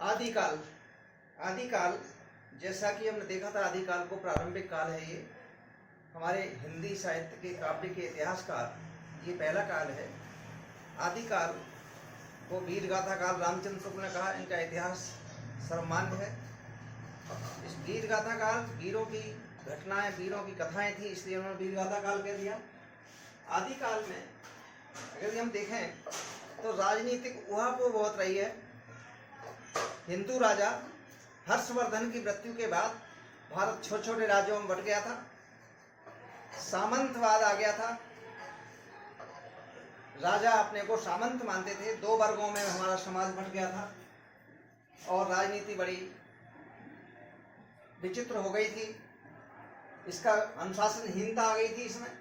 आदिकाल। आदिकाल जैसा कि हमने देखा था, आदिकाल को प्रारंभिक काल है। ये हमारे हिंदी साहित्य के काव्य के इतिहास का ये पहला काल है। आदिकाल को वीर गाथा काल रामचंद्र शुक्ल ने कहा, इनका इतिहास सर्वमान्य है। इस वीर गाथा काल वीरों की घटनाएं, वीरों की कथाएं थी, इसलिए उन्होंने वीर गाथा काल कह दिया। आदिकाल में अगर हम देखें तो राजनीतिक उहापोह बहुत रही है। हिंदू राजा हर्षवर्धन की मृत्यु के बाद भारत छोटे छोटे राज्यों में बट गया था। सामंतवाद आ गया था। राजा अपने को सामंत मानते थे। दो वर्गों में हमारा समाज बट गया था और राजनीति बड़ी विचित्र हो गई थी। इसका अनुशासनहीनता आ गई थी इसमें,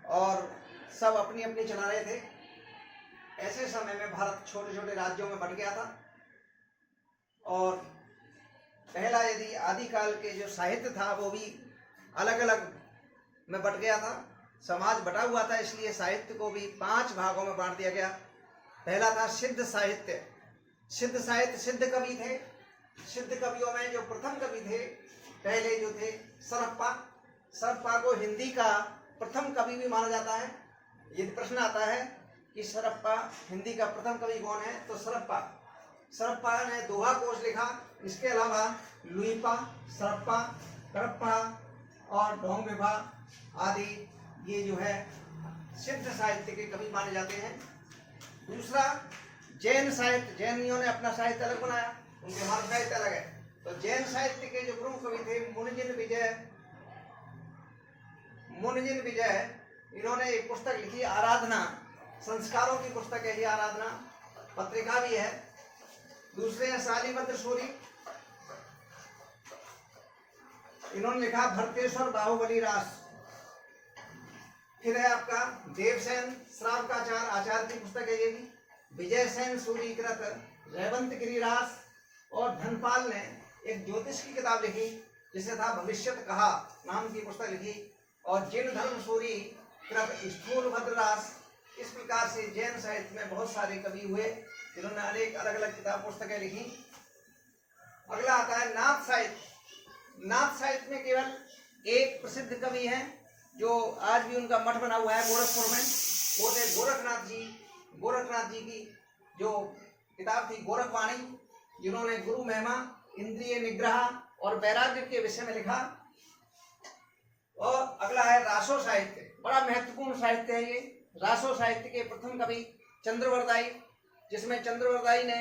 और सब अपनी अपनी चला रहे थे। ऐसे समय में भारत छोटे छोटे राज्यों में बट गया था। और पहला, यदि आदिकाल के जो साहित्य था वो भी अलग अलग में बट गया था। समाज बटा हुआ था, इसलिए साहित्य को भी 5 भागों में बांट दिया गया। पहला था सिद्ध साहित्य। सिद्ध साहित्य, सिद्ध कवि थे। सिद्ध कवियों में जो प्रथम कवि थे, पहले जो थे सरप्पा। सरप्पा को हिंदी का प्रथम कवि भी माना जाता है। यदि प्रश्न आता है कि सरप्पा हिंदी का प्रथम कवि कौन है, तो सरप्पा ने दोहा कोश लिखा। इसके अलावा लुइपा, सरप्पा, करप्पा और ढोंग आदि ये जो है सिद्ध साहित्य के कवि माने जाते हैं। दूसरा, जैन साहित्य। जैनियों ने अपना साहित्य अलग बनाया, उनके हमारा साहित्य अलग है। तो जैन साहित्य के जो प्रमुख कवि थे मुनिजिन विजय, इन्होंने एक पुस्तक लिखी आराधना। संस्कारों की पुस्तक है ये आराधना, पत्रिका भी है। दूसरे हैं शालिभद्र सूरी, इन्होंने लिखा भरतेश्वर बाहुबली रास। फिर है आपका देवसेन श्रावकाचार आचार्य की पुस्तक है ये भी। विजय सेन सूरी कृत रेवंत गिरिरास। और धनपाल ने एक ज्योतिष की किताब लिखी जिसे था भविष्यत कहा नाम की पुस्तक लिखी। और जिन धर्म सूरी कृत स्थूल भद्ररास। इस प्रकार से जैन साहित्य में बहुत सारे कवि हुए जिन्होंने अनेक अलग अलग किताब पुस्तकें लिखी। अगला आता है नाथ साहित्य। नाथ साहित्य में केवल एक प्रसिद्ध कवि हैं जो आज भी उनका मठ बना हुआ है गोरखपुर में, वो थे गोरखनाथ जी। गोरखनाथ जी की जो किताब थी गोरखवाणी, जिन्होंने गुरु महिमा, इंद्रिय निग्रह और वैराग्य के विषय में लिखा। और अगला है रासो साहित्य। बड़ा महत्वपूर्ण साहित्य है ये। रासो साहित्य के प्रथम कवि चंद्रवरदाई, जिसमें चंद्रवरदाई ने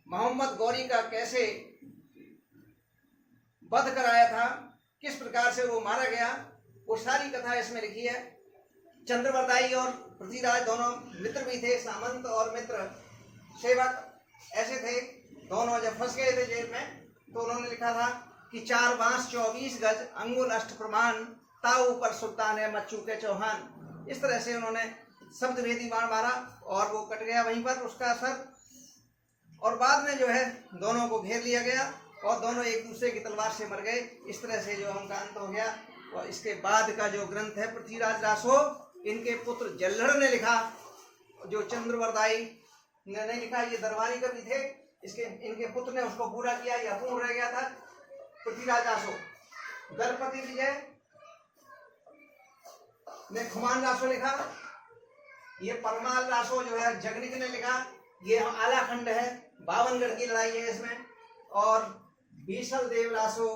मोहम्मद गौरी का कैसे वध कराया था, किस प्रकार से वो मारा गया, वो सारी कथा इसमें लिखी है। चंद्रवरदाई और पृथ्वीराज दोनों मित्र भी थे, सामंत और मित्र सेवक ऐसे थे। दोनों जब फंस गए थे जेल में तो उन्होंने लिखा था कि 4 बांस 24 गज अंगुल अष्ट प्रमाण, ताऊ पर सुल्तान है मच्छू के चौहान। इस तरह से उन्होंने शब्द भेदी बाण मारा और वो कट गया वहीं पर उसका असर। और बाद में जो है दोनों को घेर लिया गया और दोनों एक दूसरे की तलवार से मर गए। इस तरह से जो उनका अंत हो गया। और इसके बाद का जो ग्रंथ है पृथ्वीराज रासो, इनके पुत्र जल्लड़ ने लिखा, जो चंद्रवरदाई ने नहीं लिखा। ये दरबारी कवि थे, इनके पुत्र ने उसको पूरा किया, यह अपूर्ण रह गया था। पृथ्वीराज रासो। दलपति विजय ने खुमान रासो लिखा। ये परमाल रासो जो है जगनिक ने लिखा। ये आलाखंड है, 52गढ़ की लड़ाई है इसमें। और बीसल देव रासो,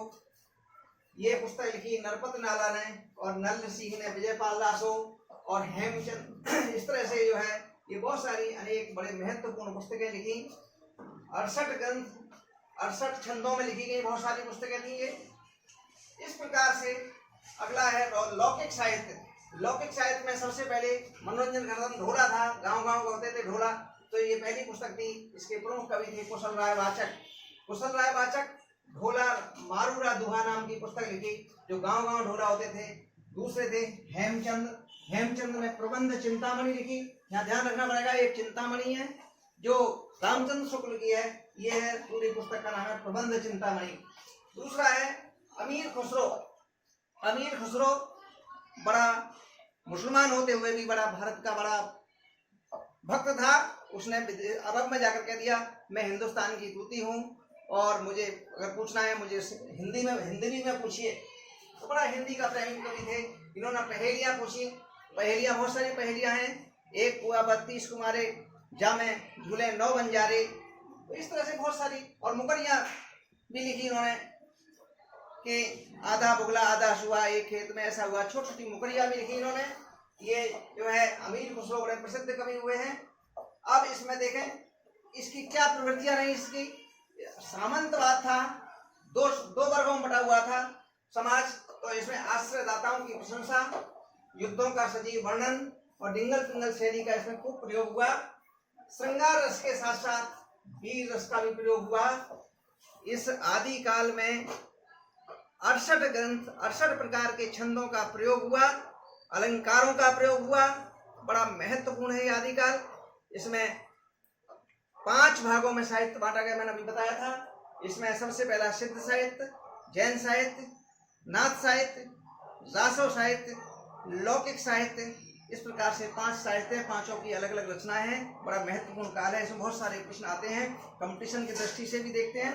ये पुस्तक लिखी नरपत नाला ने। और नल सिंह ने विजयपाल रासो और हेमचंद। इस तरह से जो है ये बहुत सारी अनेक बड़े महत्वपूर्ण पुस्तकें लिखी। 68 ग्रंथ 68 छंदों में लिखी गई बहुत सारी पुस्तकें थी ये। इस प्रकार से अगला है लौकिक साहित्य। लौकिक साहित्य में सबसे पहले मनोरंजन गर्दन ढोला था, गांव गांव होते थे ढोला, तो ये पहली पुस्तक थी। इसके प्रमुख कवि थे कुशल राय वाचक। कुशल राय वाचक ढोला मारूरा दुहा नाम की पुस्तक लिखी, जो गांव गांव ढोला होते थे। दूसरे थे हेमचंद। हेमचंद ने प्रबंध चिंतामणि लिखी। यहाँ ध्यान रखना पड़ेगा, एक चिंतामणि है जो रामचंद्र शुक्ल की है। ये है पूरी पुस्तक का नाम है प्रबंध चिंतामणि। दूसरा है अमीर खुसरो। अमीर खुसरो बड़ा मुसलमान होते हुए भी बड़ा भारत का बड़ा भक्त था उसने अरब में जाकर कह दिया मैं हिंदुस्तान की तूती हूँ और मुझे अगर पूछना है मुझे हिंदी में पूछिए। तो बड़ा हिंदी का प्रेमी कवि थे। इन्होंने पहेलियाँ पूछी। पहेलियाँ बहुत सारी पहेलियाँ हैं। एक कुआ 32 कुमारे, जामे झूले 9 बंजारे, तो इस तरह से बहुत सारी। और मुकरियाँ भी लिखी इन्होंने कि आधा बुगला आधा सुहा, एक खेत में ऐसा हुआ। छोटी छोटी मुकरियाँ भी लिखी इन्होंने। ये जो है अमीर खुसरो बड़े प्रसिद्ध कवि हुए हैं। अब इसमें देखें इसकी क्या प्रवृत्तियां रही। इसकी सामंतवाद था, दो वर्गों में बटा हुआ था समाज। तो इसमें आश्रयदाताओं की प्रशंसा, युद्धों का सजीव वर्णन और डिंगल पिंगल शैली का इसमें खूब प्रयोग हुआ। श्रृंगार रस के साथ साथ वीर रस का भी प्रयोग हुआ। इस आदि काल में 68 ग्रंथ, 68 प्रकार के छंदों का प्रयोग हुआ, अलंकारों का प्रयोग हुआ। बड़ा महत्वपूर्ण है ये आदिकाल। इसमें 5 भागों में साहित्य बांटा गया, मैंने अभी बताया था। इसमें सबसे पहला सिद्ध साहित्य, जैन साहित्य, नाथ साहित्य, जासव साहित्य, लौकिक साहित्य, इस प्रकार से 5 साहित्य हैं। 5 की अलग अलग रचनाएं हैं। बड़ा महत्वपूर्ण काल है। इसमें बहुत सारे प्रश्न आते हैं, कंपटीशन की दृष्टि से भी देखते हैं।